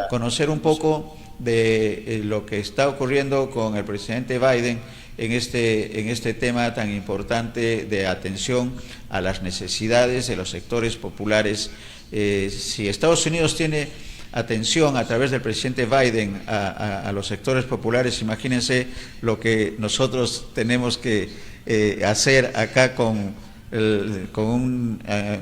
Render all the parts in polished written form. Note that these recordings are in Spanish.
conocer un poco de lo que está ocurriendo con el presidente Biden en este tema tan importante de atención a las necesidades de los sectores populares. Si Estados Unidos tiene atención a través del presidente Biden a los sectores populares, imagínense lo que nosotros tenemos que hacer acá con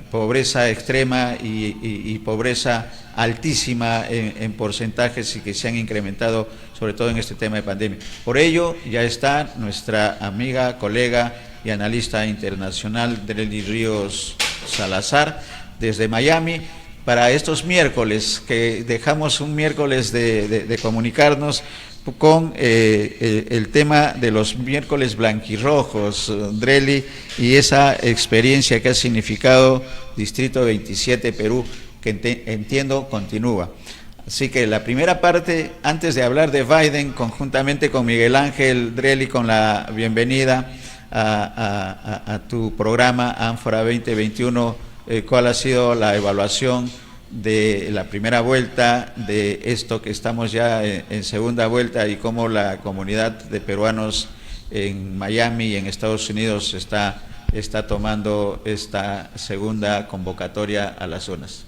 pobreza extrema y pobreza altísima en porcentajes y que se han incrementado sobre todo en este tema de pandemia. Por ello ya está nuestra amiga, colega y analista internacional Drely Ríos Salazar desde Miami para estos miércoles, que dejamos un miércoles de comunicarnos con el tema de los miércoles blanquirrojos, Drely, y esa experiencia que ha significado Distrito 27 Perú, que entiendo continúa. Así que la primera parte, antes de hablar de Biden, conjuntamente con Miguel Ángel, Drely, con la bienvenida a tu programa Ánfora 2021, ¿cuál ha sido la evaluación de la primera vuelta, de esto que estamos ya en segunda vuelta, y cómo la comunidad de peruanos en Miami y en Estados Unidos está tomando esta segunda convocatoria a las urnas?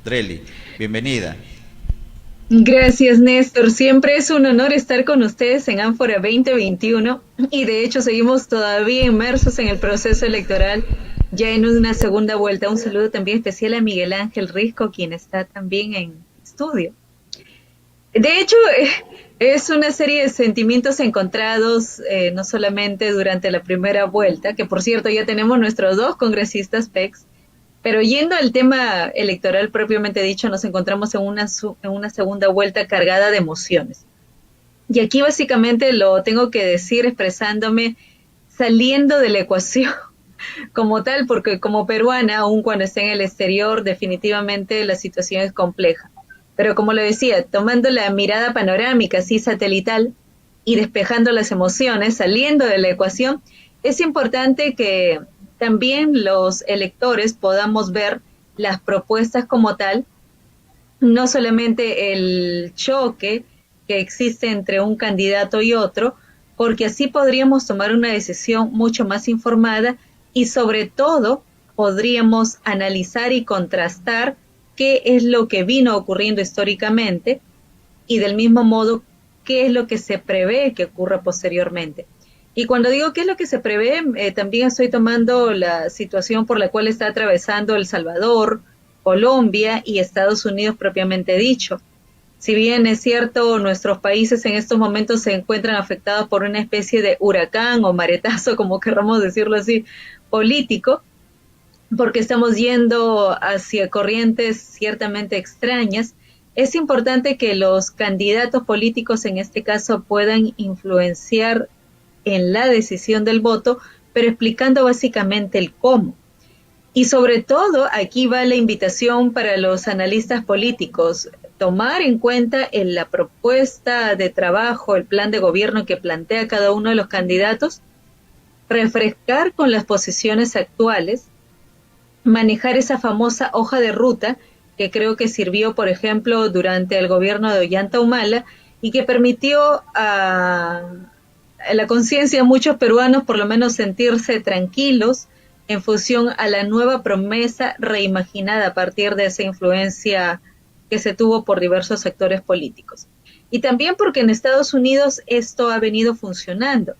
Drely, bienvenida. Gracias, Néstor. Siempre es un honor estar con ustedes en Ánfora 2021 y de hecho seguimos todavía inmersos en el proceso electoral, ya en una segunda vuelta. Un saludo también especial a Miguel Ángel Risco, quien está también en estudio. De hecho, es una serie de sentimientos encontrados, no solamente durante la primera vuelta, que por cierto ya tenemos nuestros 2 congresistas PECs, pero yendo al tema electoral propiamente dicho, nos encontramos en una segunda vuelta cargada de emociones. Y aquí básicamente lo tengo que decir expresándome saliendo de la ecuación como tal, porque como peruana, aun cuando esté en el exterior, definitivamente la situación es compleja. Pero como lo decía, tomando la mirada panorámica, así satelital, y despejando las emociones, saliendo de la ecuación, es importante que también los electores podamos ver las propuestas como tal, no solamente el choque que existe entre un candidato y otro, porque así podríamos tomar una decisión mucho más informada y sobre todo podríamos analizar y contrastar qué es lo que vino ocurriendo históricamente y del mismo modo qué es lo que se prevé que ocurra posteriormente. Y cuando digo qué es lo que se prevé, también estoy tomando la situación por la cual está atravesando El Salvador, Colombia y Estados Unidos propiamente dicho. Si bien es cierto, nuestros países en estos momentos se encuentran afectados por una especie de huracán o maretazo, como querramos decirlo así, político, porque estamos yendo hacia corrientes ciertamente extrañas, es importante que los candidatos políticos en este caso puedan influenciar en la decisión del voto, pero explicando básicamente el cómo. Y sobre todo, aquí va la invitación para los analistas políticos, tomar en cuenta en la propuesta de trabajo, el plan de gobierno que plantea cada uno de los candidatos, refrescar con las posiciones actuales, manejar esa famosa hoja de ruta que creo que sirvió, por ejemplo, durante el gobierno de Ollanta Humala y que permitió a la conciencia de muchos peruanos por lo menos sentirse tranquilos en función a la nueva promesa reimaginada a partir de esa influencia que se tuvo por diversos sectores políticos. Y también porque en Estados Unidos esto ha venido funcionando.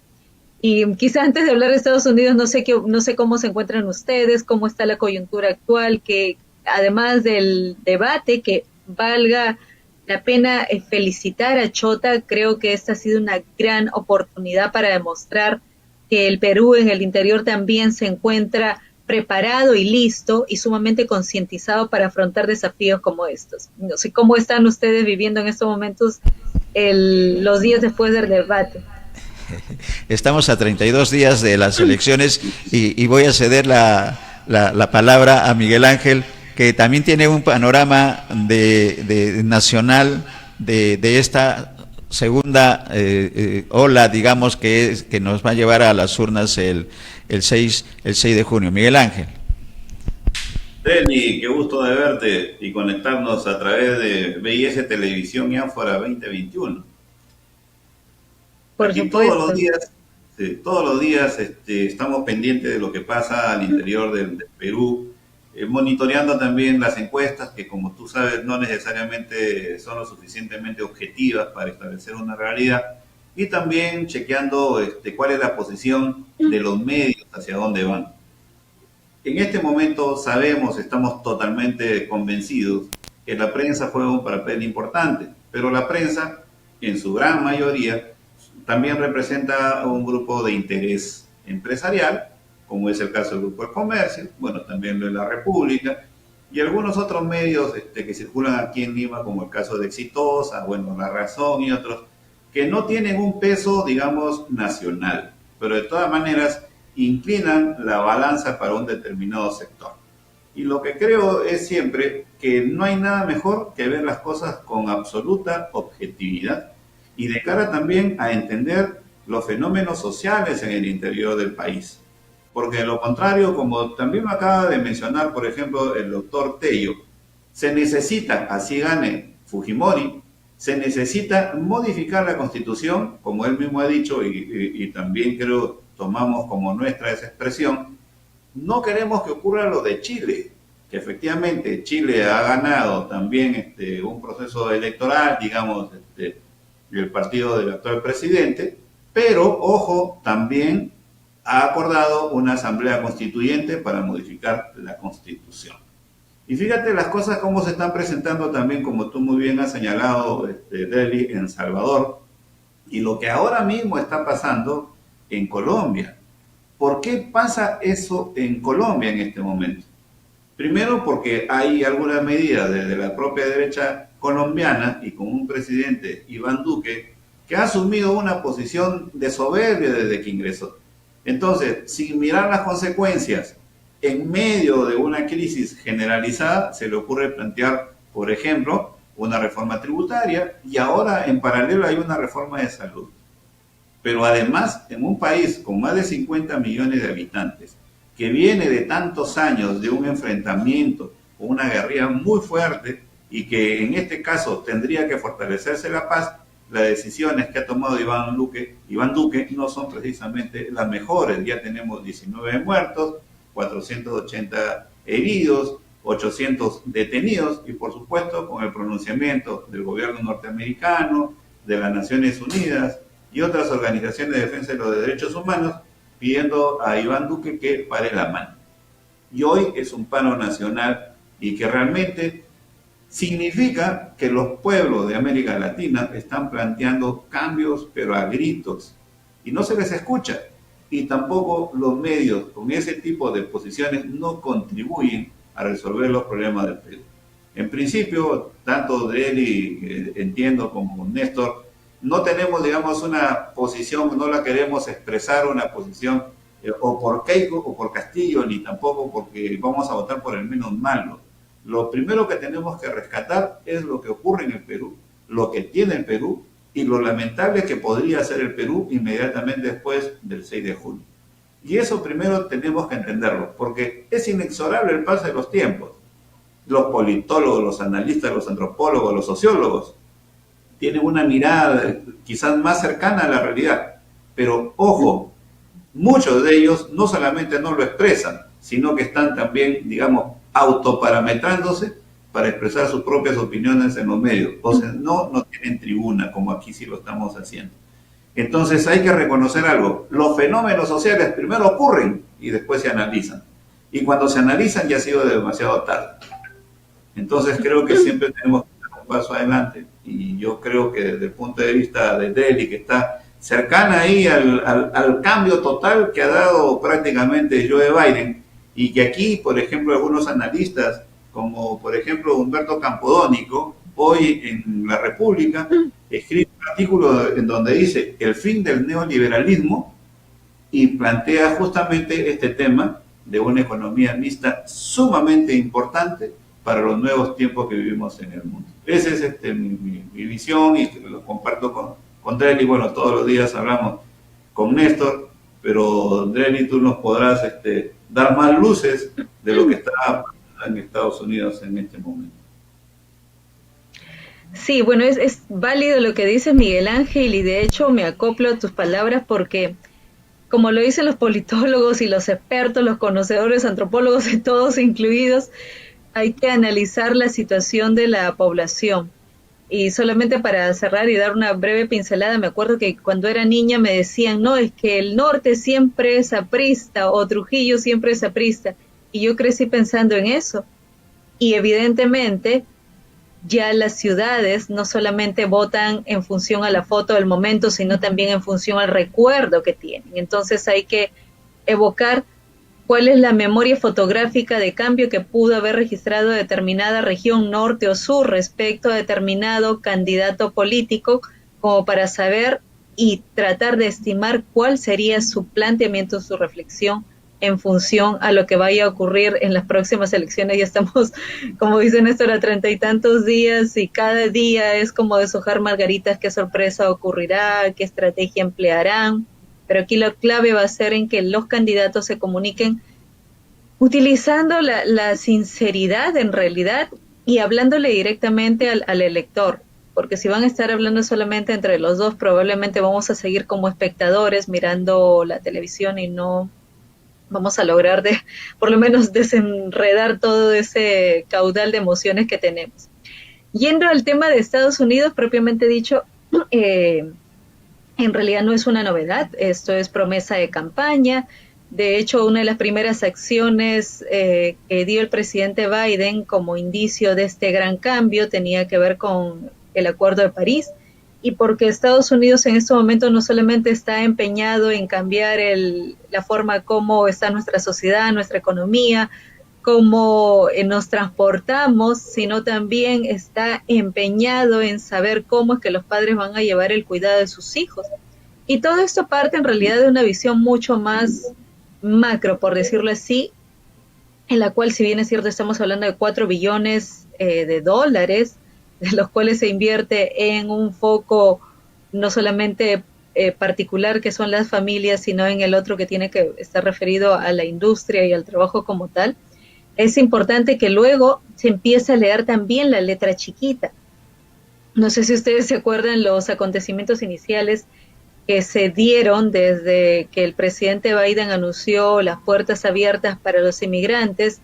Y quizá antes de hablar de Estados Unidos, no sé cómo se encuentran ustedes, cómo está la coyuntura actual, que además del debate, que valga la pena felicitar a Chota, creo que esta ha sido una gran oportunidad para demostrar que el Perú en el interior también se encuentra preparado y listo y sumamente concientizado para afrontar desafíos como estos. No sé cómo están ustedes viviendo en estos momentos los días después del debate. Estamos a 32 días de las elecciones y voy a ceder la palabra a Miguel Ángel, que también tiene un panorama de nacional de esta segunda ola, digamos, que nos va a llevar a las urnas el 6 de junio. Miguel Ángel. Deni, qué gusto de verte y conectarnos a través de BIS Televisión y Ánfora 2021. Por Aquí todos los supuesto. días, sí, todos los días estamos pendientes de lo que pasa al interior del Perú, monitoreando también las encuestas que, como tú sabes, no necesariamente son lo suficientemente objetivas para establecer una realidad, y también chequeando cuál es la posición de los medios, hacia dónde van. En este momento sabemos, estamos totalmente convencidos que la prensa juega un papel importante, pero la prensa, en su gran mayoría, también representa un grupo de interés empresarial, como es el caso del Grupo de Comercio, bueno, también lo de la República, y algunos otros medios que circulan aquí en Lima, como el caso de Exitosa, bueno, La Razón y otros, que no tienen un peso, digamos, nacional, pero de todas maneras inclinan la balanza para un determinado sector. Y lo que creo es siempre que no hay nada mejor que ver las cosas con absoluta objetividad y de cara también a entender los fenómenos sociales en el interior del país. Porque de lo contrario, como también me acaba de mencionar, por ejemplo, el doctor Tello, se necesita, así gane Fujimori, se necesita modificar la constitución, como él mismo ha dicho, y también creo tomamos como nuestra esa expresión. No queremos que ocurra lo de Chile, que efectivamente Chile ha ganado también un proceso electoral, digamos, el partido del actual presidente, pero, ojo, también ha acordado una asamblea constituyente para modificar la constitución. Y fíjate las cosas cómo se están presentando también, como tú muy bien has señalado, Deli, en Salvador, y lo que ahora mismo está pasando en Colombia. ¿Por qué pasa eso en Colombia en este momento? Primero porque hay algunas medidas desde la propia derecha colombiana y con un presidente, Iván Duque, que ha asumido una posición de soberbia desde que ingresó. Entonces, sin mirar las consecuencias, en medio de una crisis generalizada, se le ocurre plantear, por ejemplo, una reforma tributaria y ahora en paralelo hay una reforma de salud. Pero además, en un país con más de 50 millones de habitantes, que viene de tantos años de un enfrentamiento con una guerrilla muy fuerte y que en este caso tendría que fortalecerse la paz, las decisiones que ha tomado Iván Duque no son precisamente las mejores. Ya tenemos 19 muertos, 480 heridos, 800 detenidos y por supuesto con el pronunciamiento del gobierno norteamericano, de las Naciones Unidas y otras organizaciones de defensa de los derechos humanos pidiendo a Iván Duque que pare la mano. Y hoy es un paro nacional y que realmente significa que los pueblos de América Latina están planteando cambios, pero a gritos, y no se les escucha. Y tampoco los medios con ese tipo de posiciones no contribuyen a resolver los problemas del Perú. En principio, tanto de él y entiendo como Néstor, no tenemos, digamos, una posición, no la queremos expresar una posición o por Keiko o por Castillo, ni tampoco porque vamos a votar por el menos malo. Lo primero que tenemos que rescatar es lo que ocurre en el Perú, lo que tiene el Perú y lo lamentable que podría ser el Perú inmediatamente después del 6 de julio. Y eso primero tenemos que entenderlo, porque es inexorable el paso de los tiempos. Los politólogos, los analistas, los antropólogos, los sociólogos tienen una mirada quizás más cercana a la realidad. Pero ojo, muchos de ellos no solamente no lo expresan, sino que están también, digamos, autoparametrándose para expresar sus propias opiniones en los medios. O sea, no tienen tribuna, como aquí sí lo estamos haciendo. Entonces hay que reconocer algo. Los fenómenos sociales primero ocurren y después se analizan. Y cuando se analizan ya ha sido demasiado tarde. Entonces creo que siempre tenemos que dar un paso adelante. Y yo creo que desde el punto de vista de Deli, que está cercana ahí al cambio total que ha dado prácticamente Joe Biden, y que aquí, por ejemplo, algunos analistas, como por ejemplo Humberto Campodónico, hoy en La República, escribe un artículo en donde dice el fin del neoliberalismo y plantea justamente este tema de una economía mixta sumamente importante para los nuevos tiempos que vivimos en el mundo. Esa es mi visión y lo comparto con Dreli. Bueno, todos los días hablamos con Néstor, pero Dreli, tú nos podrás dar más luces de lo que está está en Estados Unidos en este momento. Sí, bueno, es válido lo que dice Miguel Ángel y de hecho me acoplo a tus palabras porque, como lo dicen los politólogos y los expertos, los conocedores, antropólogos y todos incluidos, hay que analizar la situación de la población. Y solamente para cerrar y dar una breve pincelada, me acuerdo que cuando era niña me decían, no, es que el norte siempre es aprista o Trujillo siempre es aprista. Y yo crecí pensando en eso. Y evidentemente ya las ciudades no solamente votan en función a la foto del momento, sino también en función al recuerdo que tienen. Entonces hay que evocar cuál es la memoria fotográfica de cambio que pudo haber registrado determinada región norte o sur respecto a determinado candidato político, como para saber y tratar de estimar cuál sería su planteamiento, su reflexión en función a lo que vaya a ocurrir en las próximas elecciones. Ya estamos, como dice Néstor, a 30 y tantos días y cada día es como deshojar margaritas, qué sorpresa ocurrirá, qué estrategia emplearán. Pero aquí lo clave va a ser en que los candidatos se comuniquen utilizando la sinceridad en realidad y hablándole directamente al elector, porque si van a estar hablando solamente entre los dos, probablemente vamos a seguir como espectadores mirando la televisión y no vamos a lograr por lo menos desenredar todo ese caudal de emociones que tenemos. Yendo al tema de Estados Unidos, propiamente dicho, en realidad no es una novedad, esto es promesa de campaña. De hecho, una de las primeras acciones que dio el presidente Biden como indicio de este gran cambio tenía que ver con el Acuerdo de París, y porque Estados Unidos en este momento no solamente está empeñado en cambiar la forma como está nuestra sociedad, nuestra economía, cómo nos transportamos, sino también está empeñado en saber cómo es que los padres van a llevar el cuidado de sus hijos. Y todo esto parte en realidad de una visión mucho más macro, por decirlo así, en la cual, si bien es cierto, estamos hablando de 4 billones de dólares, de los cuales se invierte en un foco no solamente particular, que son las familias, sino en el otro que tiene que estar referido a la industria y al trabajo como tal. Es importante que luego se empiece a leer también la letra chiquita. No sé si ustedes se acuerdan los acontecimientos iniciales que se dieron desde que el presidente Biden anunció las puertas abiertas para los inmigrantes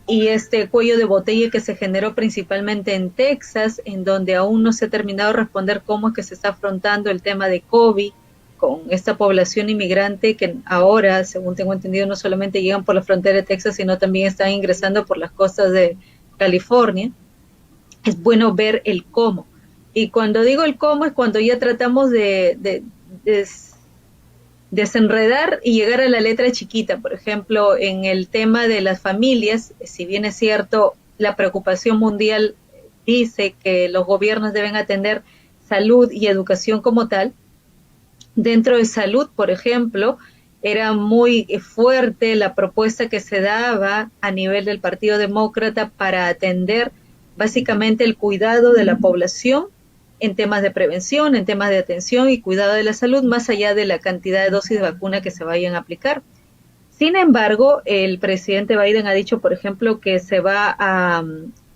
y este cuello de botella que se generó principalmente en Texas, en donde aún no se ha terminado de responder cómo es que se está afrontando el tema de COVID con esta población inmigrante que ahora, según tengo entendido, no solamente llegan por la frontera de Texas, sino también están ingresando por las costas de California. Es bueno ver el cómo. Y cuando digo el cómo es cuando ya tratamos de desenredar y llegar a la letra chiquita. Por ejemplo, en el tema de las familias, si bien es cierto, la preocupación mundial dice que los gobiernos deben atender salud y educación como tal. Dentro de salud, por ejemplo, era muy fuerte la propuesta que se daba a nivel del Partido Demócrata para atender básicamente el cuidado de la población en temas de prevención, en temas de atención y cuidado de la salud, más allá de la cantidad de dosis de vacuna que se vayan a aplicar. Sin embargo, el presidente Biden ha dicho, por ejemplo, que se va a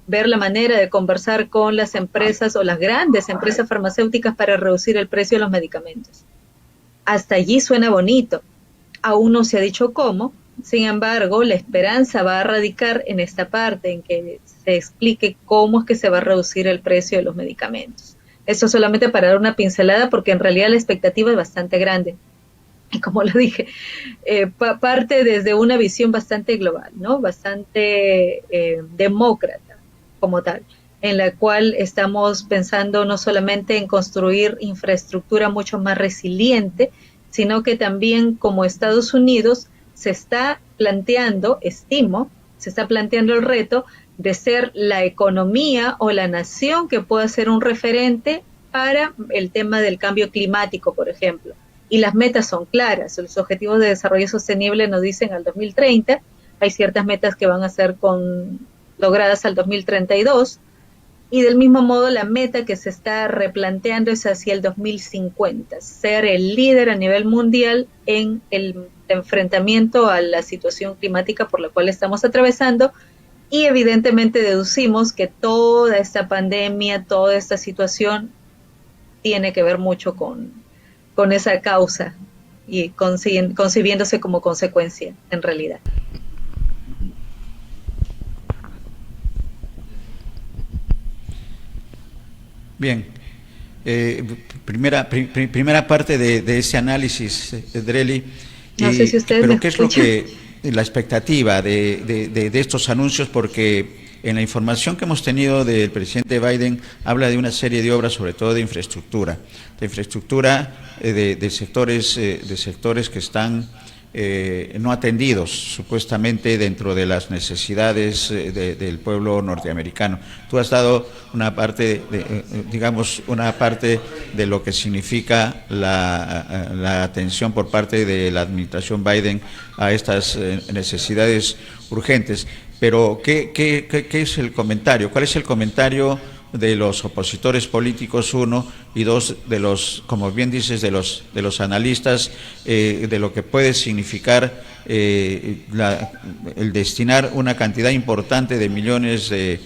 ver la manera de conversar con las empresas o las grandes empresas farmacéuticas para reducir el precio de los medicamentos. Hasta allí suena bonito, aún no se ha dicho cómo. Sin embargo, la esperanza va a radicar en esta parte, en que se explique cómo es que se va a reducir el precio de los medicamentos. Eso solamente para dar una pincelada, porque en realidad la expectativa es bastante grande. Y como lo dije, parte desde una visión bastante global, ¿no? Bastante demócrata como tal, en la cual estamos pensando no solamente en construir infraestructura mucho más resiliente, sino que también como Estados Unidos se está planteando, se está planteando el reto de ser la economía o la nación que pueda ser un referente para el tema del cambio climático, por ejemplo. Y las metas son claras. Los Objetivos de Desarrollo Sostenible nos dicen al 2030, hay ciertas metas que van a ser logradas al 2032, y del mismo modo la meta que se está replanteando es hacia el 2050, ser el líder a nivel mundial en el enfrentamiento a la situación climática por la cual estamos atravesando, y evidentemente deducimos que toda esta pandemia, toda esta situación tiene que ver mucho con esa causa y concibiéndose como consecuencia en realidad. Bien, primera parte de ese análisis, Drely, no sé si ustedes pero me ¿qué es escuchan? lo que la expectativa de estos anuncios? Porque en la información que hemos tenido del presidente Biden habla de una serie de obras, sobre todo de infraestructura de sectores que están no atendidos supuestamente dentro de las necesidades del pueblo norteamericano. Tú has dado una parte, digamos, una parte de lo que significa la atención por parte de la administración Biden a estas necesidades urgentes. Pero, ¿qué es el comentario? ¿Cuál es el comentario de los opositores políticos, uno, y dos, de los, como bien dices, de los analistas, de lo que puede significar el destinar una cantidad importante de millones de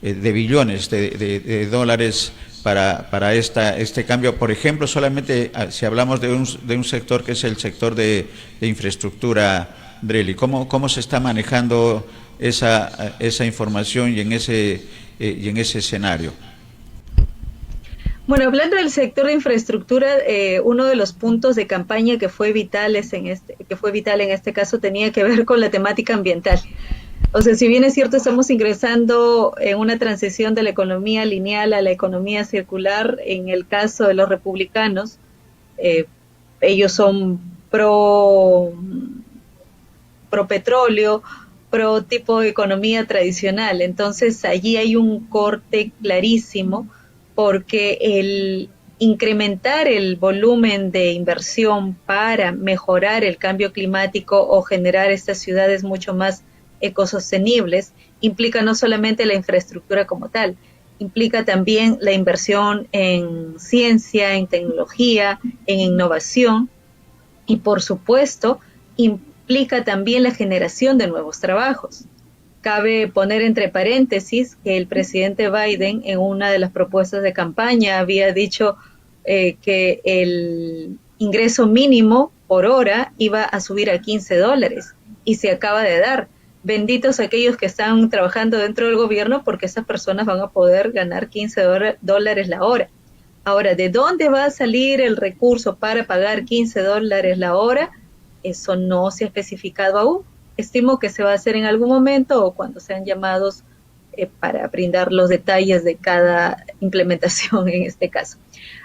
billones de dólares para este cambio? Por ejemplo, solamente si hablamos de un sector que es el sector de infraestructura, Drely, ¿cómo se está manejando esa información y en ese escenario? Bueno, hablando del sector de infraestructura, uno de los puntos de campaña que fue vital en este caso tenía que ver con la temática ambiental. O sea, si bien es cierto, estamos ingresando en una transición de la economía lineal a la economía circular, en el caso de los republicanos, ellos son pro petróleo, pro tipo de economía tradicional. Entonces allí hay un corte clarísimo, porque el incrementar el volumen de inversión para mejorar el cambio climático o generar estas ciudades mucho más ecosostenibles implica no solamente la infraestructura como tal, implica también la inversión en ciencia, en tecnología, en innovación, y por supuesto implica también la generación de nuevos trabajos. Cabe poner entre paréntesis que el presidente Biden en una de las propuestas de campaña había dicho que el ingreso mínimo por hora iba a subir a $15 y se acaba de dar. Benditos aquellos que están trabajando dentro del gobierno, porque esas personas van a poder ganar $15 la hora. Ahora, ¿de dónde va a salir el recurso para pagar $15 la hora? Eso no se ha especificado aún. Estimo que se va a hacer en algún momento o cuando sean llamados para brindar los detalles de cada implementación en este caso.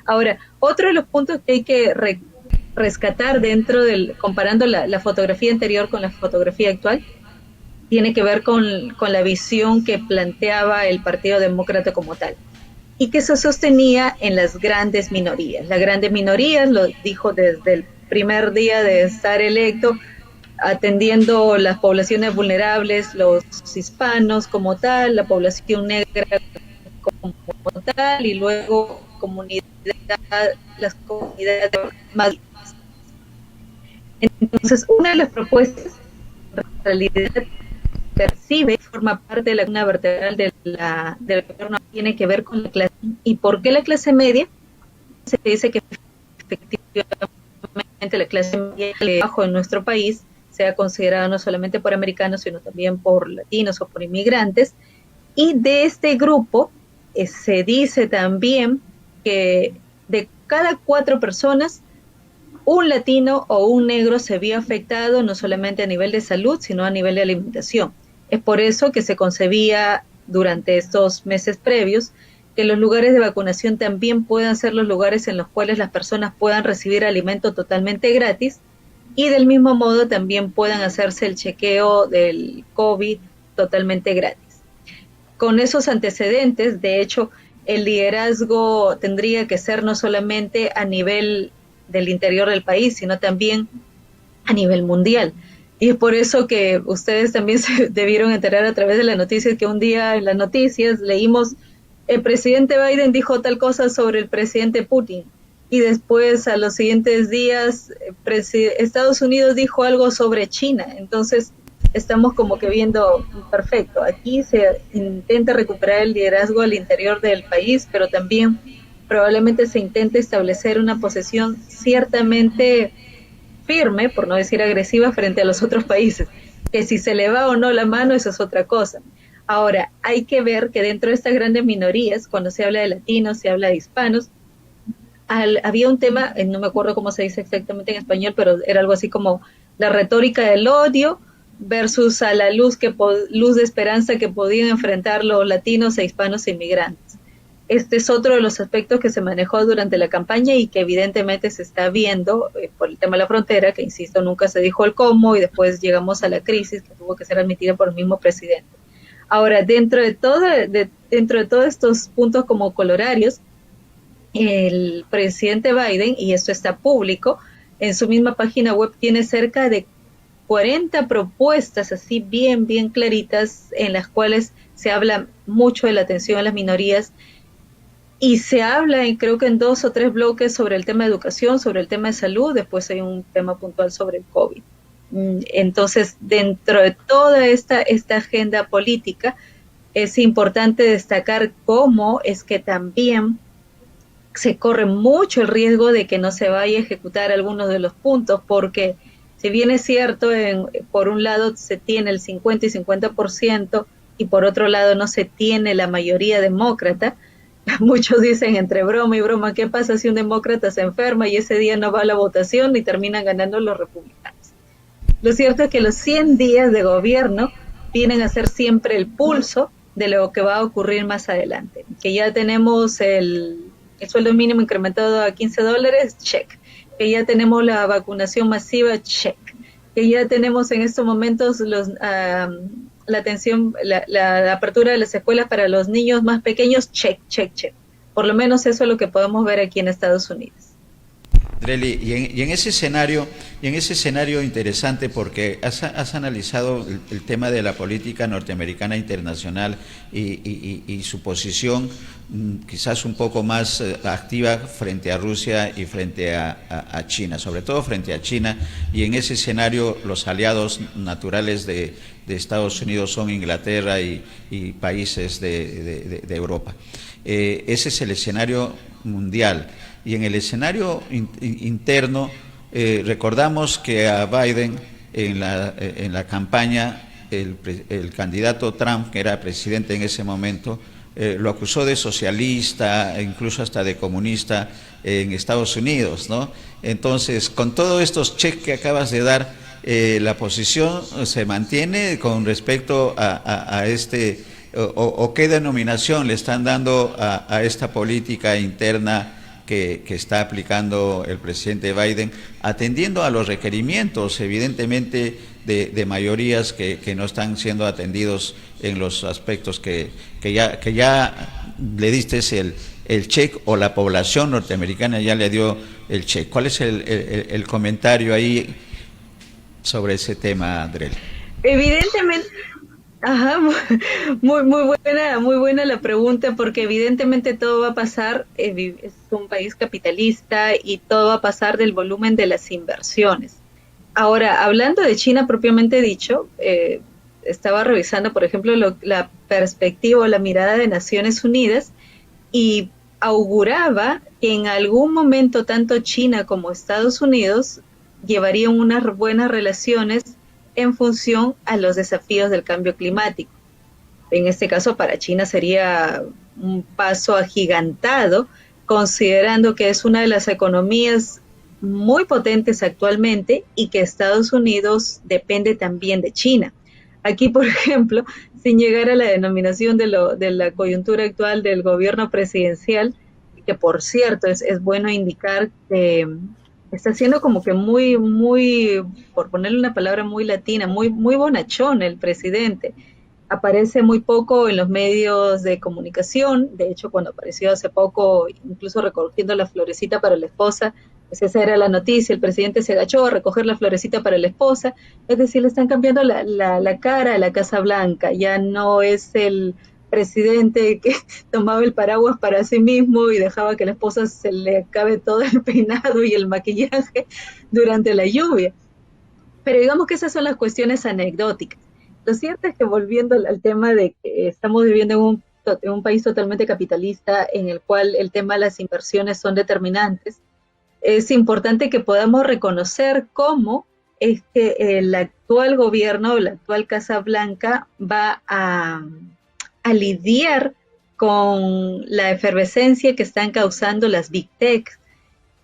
Ahora, otro de los puntos que hay que rescatar comparando la fotografía anterior con la fotografía actual, tiene que ver con la visión que planteaba el Partido Demócrata como tal, y que se sostenía en las grandes minorías. Las grandes minorías, lo dijo desde el primer día de estar electo, atendiendo las poblaciones vulnerables, los hispanos como tal, la población negra como tal, y luego las comunidades más. Entonces, una de las propuestas, en realidad, percibe, forma parte de la columna vertebral del gobierno, tiene que ver con la clase. ¿Y por qué la clase media? Se dice que efectivamente la clase media bajo en nuestro país sea considerada no solamente por americanos, sino también por latinos o por inmigrantes. Y de este grupo se dice también que de cada 4 personas, un latino o un negro se vio afectado no solamente a nivel de salud, sino a nivel de alimentación. Es por eso que se concebía durante estos meses previos que los lugares de vacunación también puedan ser los lugares en los cuales las personas puedan recibir alimento totalmente gratis, y del mismo modo también puedan hacerse el chequeo del COVID totalmente gratis. Con esos antecedentes, de hecho, el liderazgo tendría que ser no solamente a nivel del interior del país, sino también a nivel mundial. Y es por eso que ustedes también se debieron enterar a través de las noticias, que un día en las noticias leímos: el presidente Biden dijo tal cosa sobre el presidente Putin, y después a los siguientes días Estados Unidos dijo algo sobre China. Entonces estamos como que viendo, perfecto, aquí se intenta recuperar el liderazgo al interior del país, pero también probablemente se intente establecer una posición ciertamente firme, por no decir agresiva, frente a los otros países. Que si se le va o no la mano, eso es otra cosa. Ahora, hay que ver que dentro de estas grandes minorías, cuando se habla de latinos, se habla de hispanos, había un tema, no me acuerdo cómo se dice exactamente en español, pero era algo así como la retórica del odio versus a la luz de esperanza que podían enfrentar los latinos e hispanos e inmigrantes. Este es otro de los aspectos que se manejó durante la campaña y que evidentemente se está viendo por el tema de la frontera, que insisto, nunca se dijo el cómo y después llegamos a la crisis que tuvo que ser admitida por el mismo presidente. Ahora, dentro de todos estos puntos como colorarios, el presidente Biden, y esto está público, en su misma página web tiene cerca de 40 propuestas así bien claritas en las cuales se habla mucho de la atención a las minorías y se habla creo que en 2 o 3 bloques sobre el tema de educación, sobre el tema de salud, después hay un tema puntual sobre el COVID. Entonces, dentro de toda esta agenda política, es importante destacar cómo es que también se corre mucho el riesgo de que no se vaya a ejecutar algunos de los puntos, porque si bien es cierto, por un lado se tiene el 50 y 50% y por otro lado no se tiene la mayoría demócrata, muchos dicen entre broma y broma, ¿qué pasa si un demócrata se enferma y ese día no va a la votación y terminan ganando los republicanos? Lo cierto es que los 100 días de gobierno vienen a ser siempre el pulso de lo que va a ocurrir más adelante, que ya tenemos el sueldo mínimo incrementado a $15, check. Que ya tenemos la vacunación masiva, check. Que ya tenemos en estos momentos la atención, la apertura de las escuelas para los niños más pequeños, check. Por lo menos eso es lo que podemos ver aquí en Estados Unidos. Drely, y en ese escenario interesante, porque has analizado el tema de la política norteamericana internacional y su posición quizás un poco más activa frente a Rusia y frente a China, sobre todo frente a China, y en ese escenario los aliados naturales de Estados Unidos son Inglaterra y países de Europa. Ese es el escenario mundial. Y en el escenario interno, recordamos que a Biden en la campaña, el candidato Trump, que era presidente en ese momento, lo acusó de socialista, e incluso hasta de comunista en Estados Unidos, ¿no? Entonces, con todos estos cheques que acabas de dar, la posición se mantiene con respecto a este, o qué denominación le están dando a esta política interna que está aplicando el presidente Biden, atendiendo a los requerimientos, evidentemente, de mayorías que no están siendo atendidos en los aspectos que ya le diste el check, o la población norteamericana ya le dio el check. ¿Cuál es el comentario ahí sobre ese tema, Drely? Evidentemente, ajá, muy buena la pregunta, porque evidentemente todo va a pasar, es un país capitalista y todo va a pasar del volumen de las inversiones. Ahora, hablando de China propiamente dicho, estaba revisando, por ejemplo, la perspectiva o la mirada de Naciones Unidas y auguraba que en algún momento tanto China como Estados Unidos llevarían unas buenas relaciones en función a los desafíos del cambio climático. En este caso, para China sería un paso agigantado, considerando que es una de las economías muy potentes actualmente y que Estados Unidos depende también de China. Aquí, por ejemplo, sin llegar a la denominación de la coyuntura actual del gobierno presidencial, que por cierto es bueno indicar que está siendo como que muy, por ponerle una palabra muy latina, muy bonachón el presidente. Aparece muy poco en los medios de comunicación. De hecho, cuando apareció hace poco, incluso recogiendo la florecita para la esposa, pues esa era la noticia, el presidente se agachó a recoger la florecita para la esposa. Es decir, le están cambiando la cara a la Casa Blanca. Ya no es el presidente que tomaba el paraguas para sí mismo y dejaba que la esposa se le acabe todo el peinado y el maquillaje durante la lluvia. Pero digamos que esas son las cuestiones anecdóticas. Lo cierto es que volviendo al tema de que estamos viviendo en un país totalmente capitalista en el cual el tema de las inversiones son determinantes, es importante que podamos reconocer cómo es que el actual gobierno, la actual Casa Blanca va a lidiar con la efervescencia que están causando las Big Tech.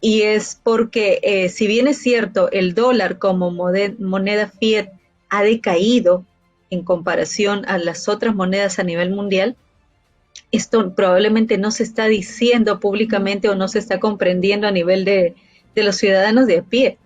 Y es porque, si bien es cierto, el dólar como moneda fiat ha decaído en comparación a las otras monedas a nivel mundial, esto probablemente no se está diciendo públicamente o no se está comprendiendo a nivel de los ciudadanos de a pie.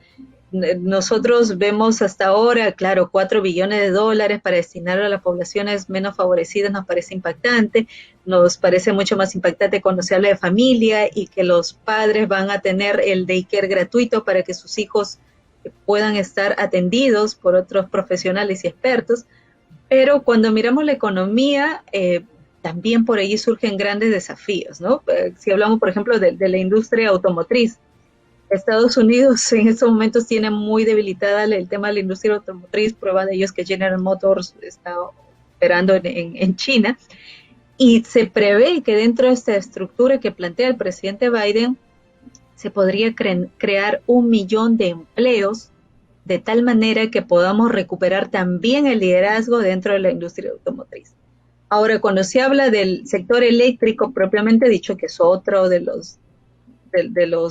Nosotros vemos hasta ahora, claro, 4 billones de dólares para destinar a las poblaciones menos favorecidas nos parece impactante, nos parece mucho más impactante cuando se habla de familia y que los padres van a tener el daycare gratuito para que sus hijos puedan estar atendidos por otros profesionales y expertos, pero cuando miramos la economía, también por allí surgen grandes desafíos, ¿no? Si hablamos, por ejemplo, de la industria automotriz, Estados Unidos en estos momentos tiene muy debilitada el tema de la industria automotriz, prueba de ello es que General Motors está operando en China, y se prevé que dentro de esta estructura que plantea el presidente Biden se podría crear 1 millón de empleos de tal manera que podamos recuperar también el liderazgo dentro de la industria automotriz. Ahora, cuando se habla del sector eléctrico propiamente dicho, que es otro de los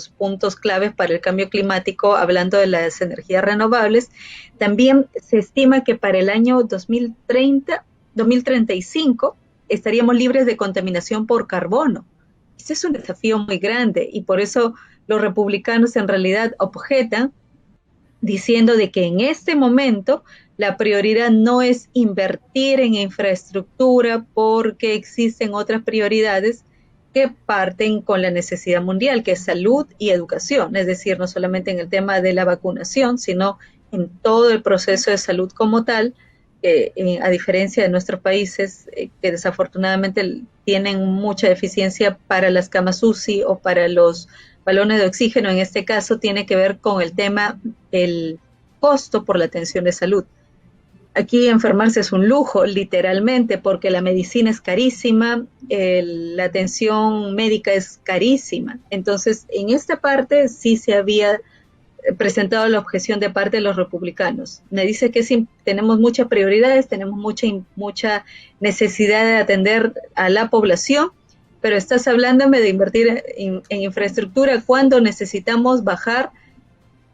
puntos claves para el cambio climático, hablando de las energías renovables, también se estima que para el año 2035 estaríamos libres de contaminación por carbono. Este es un desafío muy grande y por eso los republicanos en realidad objetan diciendo de que en este momento la prioridad no es invertir en infraestructura porque existen otras prioridades que parten con la necesidad mundial, que es salud y educación, es decir, no solamente en el tema de la vacunación, sino en todo el proceso de salud como tal, a diferencia de nuestros países que desafortunadamente tienen mucha deficiencia para las camas UCI o para los balones de oxígeno, en este caso tiene que ver con el tema del costo por la atención de salud. Aquí enfermarse es un lujo, literalmente, porque la medicina es carísima, la atención médica es carísima. Entonces, en esta parte sí se había presentado la objeción de parte de los republicanos. Me dice que sí, tenemos muchas prioridades, tenemos mucha necesidad de atender a la población, pero estás hablándome de invertir en infraestructura cuando necesitamos bajar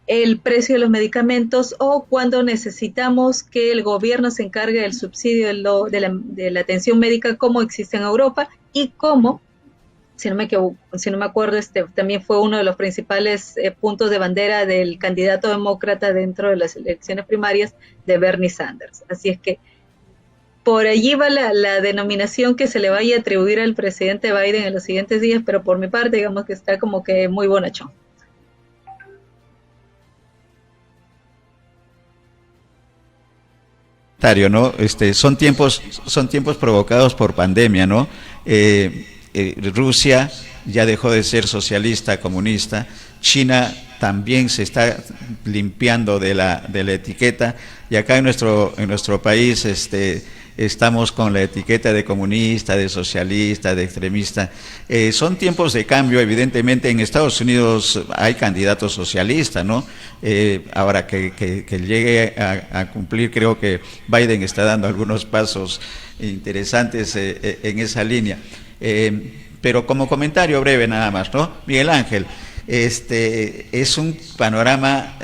el precio de los medicamentos o cuando necesitamos que el gobierno se encargue del subsidio de la atención médica como existe en Europa y como, si no me acuerdo, también fue uno de los principales puntos de bandera del candidato demócrata dentro de las elecciones primarias de Bernie Sanders. Así es que por allí va la denominación que se le vaya a atribuir al presidente Biden en los siguientes días, pero por mi parte digamos que está como que muy bonachón. ¿No? Son tiempos provocados por pandemia, ¿no? Rusia ya dejó de ser socialista, comunista. China también se está limpiando de la etiqueta, y acá en nuestro país estamos con la etiqueta de comunista, de socialista, de extremista. Son tiempos de cambio, evidentemente. En Estados Unidos hay candidatos socialistas, ¿no? Ahora que llegue a cumplir, creo que Biden está dando algunos pasos interesantes en esa línea. Pero como comentario breve nada más, ¿no? Miguel Ángel, es un panorama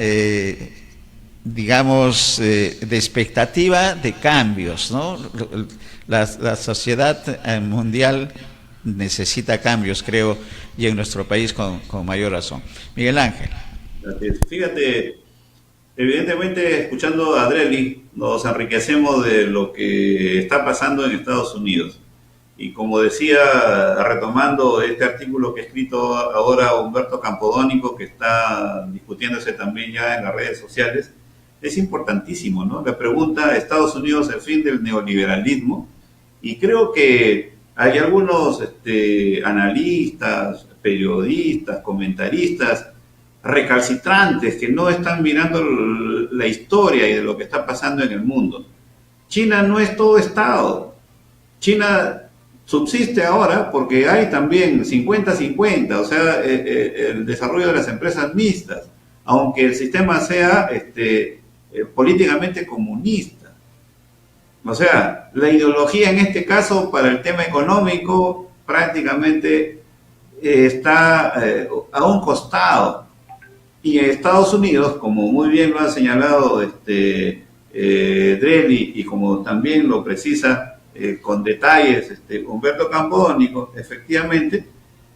digamos, de expectativa de cambios, ¿no? La sociedad mundial necesita cambios, creo, y en nuestro país con mayor razón. Miguel Ángel. Gracias. Fíjate, evidentemente, escuchando a Adreli, nos enriquecemos de lo que está pasando en Estados Unidos. Y como decía, retomando este artículo que ha escrito ahora Humberto Campodónico, que está discutiéndose también ya en las redes sociales, es importantísimo, ¿no? La pregunta, Estados Unidos, el fin del neoliberalismo, y creo que hay algunos analistas, periodistas, comentaristas recalcitrantes que no están mirando la historia y de lo que está pasando en el mundo. China no es todo Estado. China subsiste ahora porque hay también 50-50, o sea, el desarrollo de las empresas mixtas, aunque el sistema sea políticamente comunista. O sea, la ideología en este caso para el tema económico prácticamente está a un costado. Y en Estados Unidos, como muy bien lo ha señalado Drelly y como también lo precisa con detalles Humberto Campodónico, efectivamente,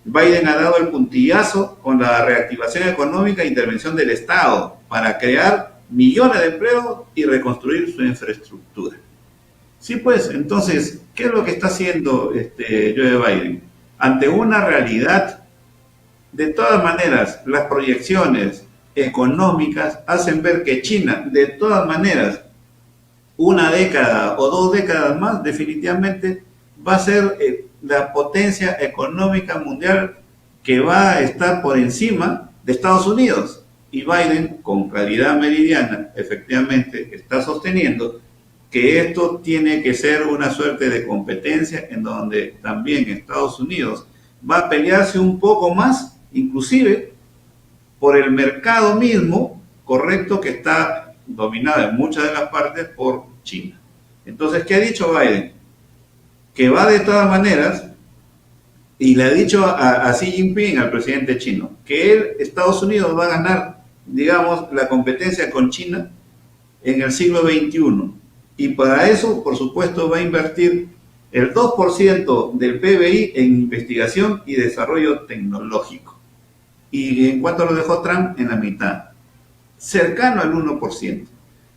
Biden ha dado el puntillazo con la reactivación económica e intervención del Estado para crear millones de empleos y reconstruir su infraestructura. Sí, pues, entonces, ¿qué es lo que está haciendo Joe Biden? Ante una realidad, de todas maneras, las proyecciones económicas hacen ver que China, de todas maneras, una década o 2 décadas más, definitivamente va a ser la potencia económica mundial que va a estar por encima de Estados Unidos. Y Biden, con claridad meridiana, efectivamente está sosteniendo que esto tiene que ser una suerte de competencia en donde también Estados Unidos va a pelearse un poco más, inclusive por el mercado mismo, correcto, que está dominado en muchas de las partes por China. Entonces, ¿qué ha dicho Biden? Que va de todas maneras, y le ha dicho a Xi Jinping, al presidente chino, que Estados Unidos va a ganar, digamos, la competencia con China en el siglo XXI. Y para eso, por supuesto, va a invertir el 2% del PBI en investigación y desarrollo tecnológico. ¿Y en cuánto lo dejó Trump? En la mitad, cercano al 1%.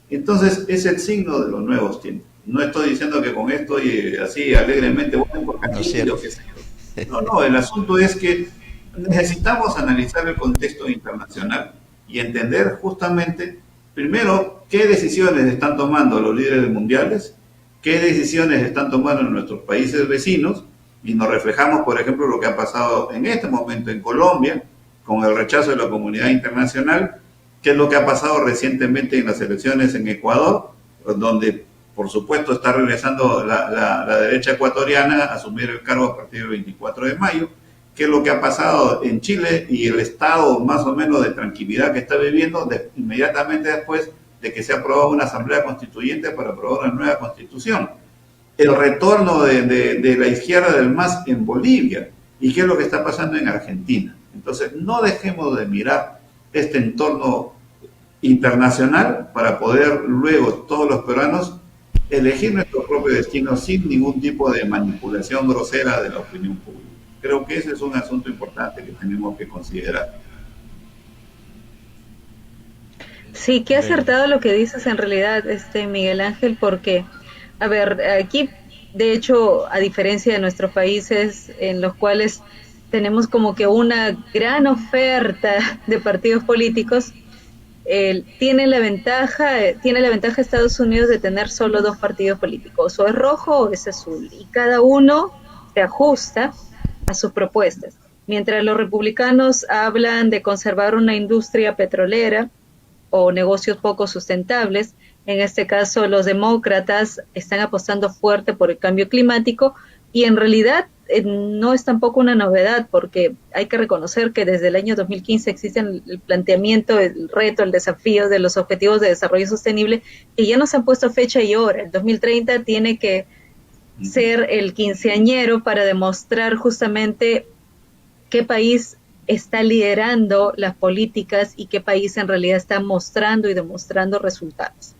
Entonces, es el signo de los nuevos tiempos. No estoy diciendo que con esto y así alegremente voten por Castillo, que sé yo. No, el asunto es que necesitamos analizar el contexto internacional y entender justamente, primero, qué decisiones están tomando los líderes mundiales, qué decisiones están tomando en nuestros países vecinos, y nos reflejamos, por ejemplo, lo que ha pasado en este momento en Colombia, con el rechazo de la comunidad internacional, qué es lo que ha pasado recientemente en las elecciones en Ecuador, donde por supuesto está regresando la derecha ecuatoriana a asumir el cargo a partir del 24 de mayo, qué es lo que ha pasado en Chile y el estado más o menos de tranquilidad que está viviendo inmediatamente después de que se ha aprobado una asamblea constituyente para aprobar una nueva constitución, el retorno de la izquierda del MAS en Bolivia y qué es lo que está pasando en Argentina. Entonces, no dejemos de mirar este entorno internacional para poder luego todos los peruanos elegir nuestro propio destino sin ningún tipo de manipulación grosera de la opinión pública. Creo que ese es un asunto importante que tenemos que considerar. Sí, qué acertado lo que dices en realidad, Miguel Ángel, porque, a ver, aquí, de hecho, a diferencia de nuestros países en los cuales tenemos como que una gran oferta de partidos políticos, tiene la ventaja Estados Unidos de tener solo 2 partidos políticos, o es rojo o es azul, y cada uno se ajusta a sus propuestas. Mientras los republicanos hablan de conservar una industria petrolera o negocios poco sustentables, en este caso los demócratas están apostando fuerte por el cambio climático, y en realidad no es tampoco una novedad, porque hay que reconocer que desde el año 2015 existe el planteamiento, el reto, el desafío de los objetivos de desarrollo sostenible, que ya nos han puesto fecha y hora. El 2030 tiene que ser el quinceañero para demostrar justamente qué país está liderando las políticas y qué país en realidad está mostrando y demostrando resultados.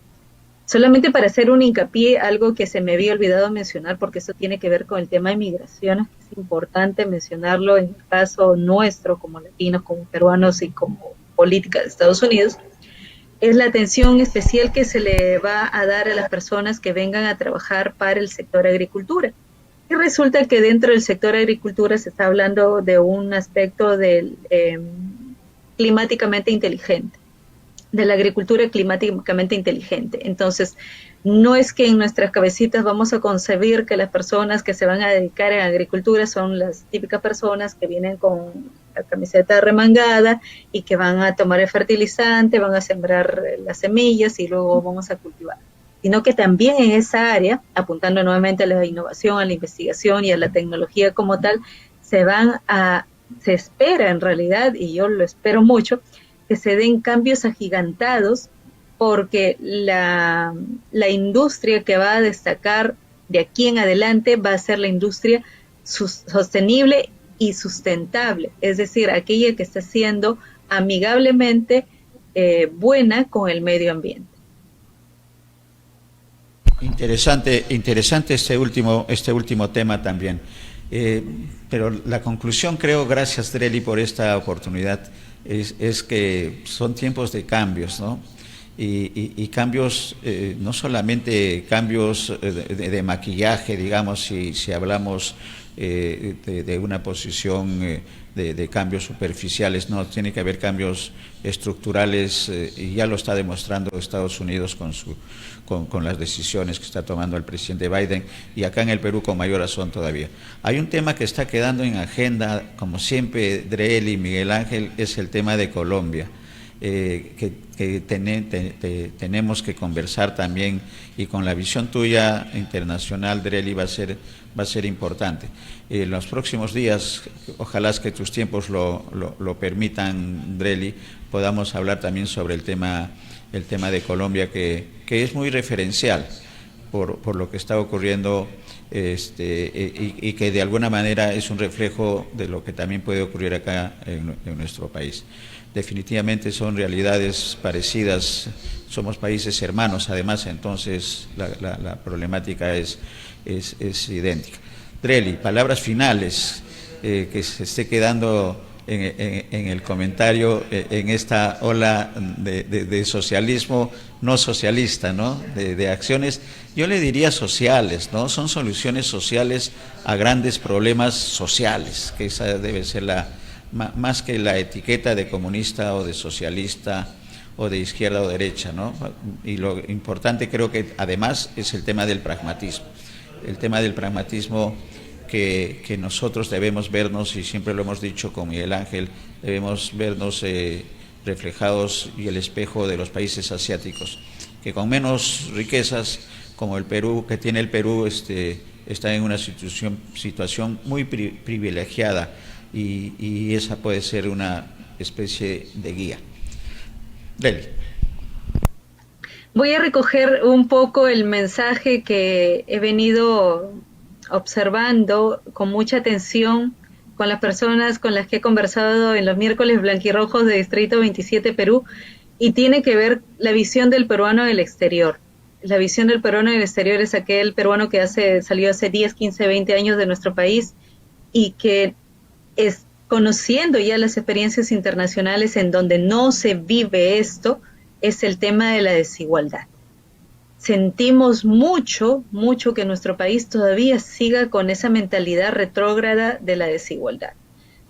Solamente para hacer un hincapié, algo que se me había olvidado mencionar, porque eso tiene que ver con el tema de migraciones, es importante mencionarlo en el caso nuestro como latinos, como peruanos y como política de Estados Unidos, es la atención especial que se le va a dar a las personas que vengan a trabajar para el sector agricultura. Y resulta que dentro del sector agricultura se está hablando de un aspecto del climáticamente inteligente, de la agricultura climáticamente inteligente. Entonces, no es que en nuestras cabecitas vamos a concebir que las personas que se van a dedicar a agricultura son las típicas personas que vienen con la camiseta remangada y que van a tomar el fertilizante, van a sembrar las semillas y luego vamos a cultivar. sino que también en esa área, apuntando nuevamente a la innovación, a la investigación y a la tecnología como tal, se espera en realidad, y yo lo espero mucho, que se den cambios agigantados, porque la industria que va a destacar de aquí en adelante va a ser la industria sostenible y sustentable, es decir, aquella que está siendo amigablemente buena con el medio ambiente. Interesante este último tema también. Pero la conclusión, creo, gracias Dreli por esta oportunidad, es que son tiempos de cambios, ¿no? Y cambios, no solamente cambios de maquillaje, digamos, si hablamos de una posición de cambios superficiales, no, tiene que haber cambios estructurales, y ya lo está demostrando Estados Unidos con las decisiones que está tomando el presidente Biden, y acá en el Perú con mayor razón todavía. Hay un tema que está quedando en agenda, como siempre, Dreli y Miguel Ángel, es el tema de Colombia. Tenemos que conversar también, y con la visión tuya internacional, Dreli, va a ser importante. Los próximos días, ojalá que tus tiempos lo permitan, Dreli, podamos hablar también sobre el tema de Colombia, que es muy referencial por lo que está ocurriendo, y que de alguna manera es un reflejo de lo que también puede ocurrir acá en nuestro país. Definitivamente son realidades parecidas, somos países hermanos además, entonces la problemática es idéntica. Dreli, palabras finales, que se esté quedando en el comentario, en esta ola de socialismo no socialista, ¿no? De acciones, yo le diría sociales, ¿no? Son soluciones sociales a grandes problemas sociales, que esa debe ser más que la etiqueta de comunista o de socialista o de izquierda o derecha, ¿no? Y lo importante, creo que además, es el tema del pragmatismo. El tema del pragmatismo que nosotros debemos vernos, y siempre lo hemos dicho con Miguel Ángel, debemos vernos reflejados y el espejo de los países asiáticos, que con menos riquezas, como el Perú, que tiene el Perú, está en una situación muy privilegiada, y esa puede ser una especie de guía. Dreli. Voy a recoger un poco el mensaje que he venido observando con mucha atención con las personas con las que he conversado en los miércoles blanquirrojos de Distrito 27 Perú, y tiene que ver la visión del peruano en el exterior. La visión del peruano en el exterior es aquel peruano que salió hace 10, 15, 20 años de nuestro país, y que es conociendo ya las experiencias internacionales en donde no se vive esto, es el tema de la desigualdad. Sentimos mucho que nuestro país todavía siga con esa mentalidad retrógrada de la desigualdad.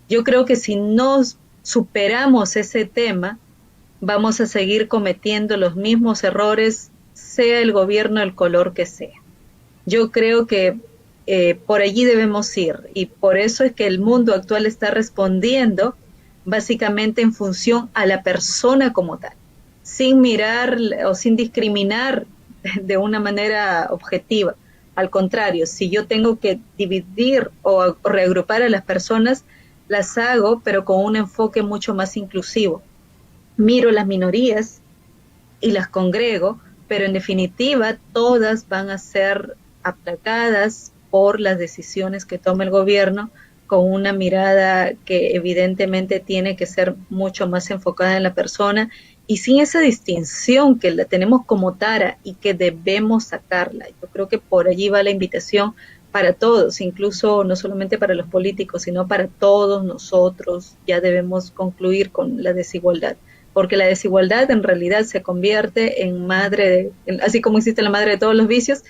Yo creo que si no superamos ese tema, vamos a seguir cometiendo los mismos errores, sea el gobierno el color que sea. Yo creo que por allí debemos ir, y por eso es que el mundo actual está respondiendo básicamente en función a la persona como tal, sin mirar o sin discriminar de una manera objetiva. Al contrario, si yo tengo que dividir o reagrupar a las personas, las hago, pero con un enfoque mucho más inclusivo. Miro las minorías y las congrego, pero en definitiva todas van a ser aplacadas por las decisiones que tome el gobierno, con una mirada que evidentemente tiene que ser mucho más enfocada en la persona, y sin esa distinción que la tenemos como tara y que debemos sacarla. Yo creo que por allí va la invitación para todos, incluso no solamente para los políticos, sino para todos nosotros. Ya debemos concluir con la desigualdad, porque la desigualdad en realidad se convierte en así como existe la madre de todos los vicios.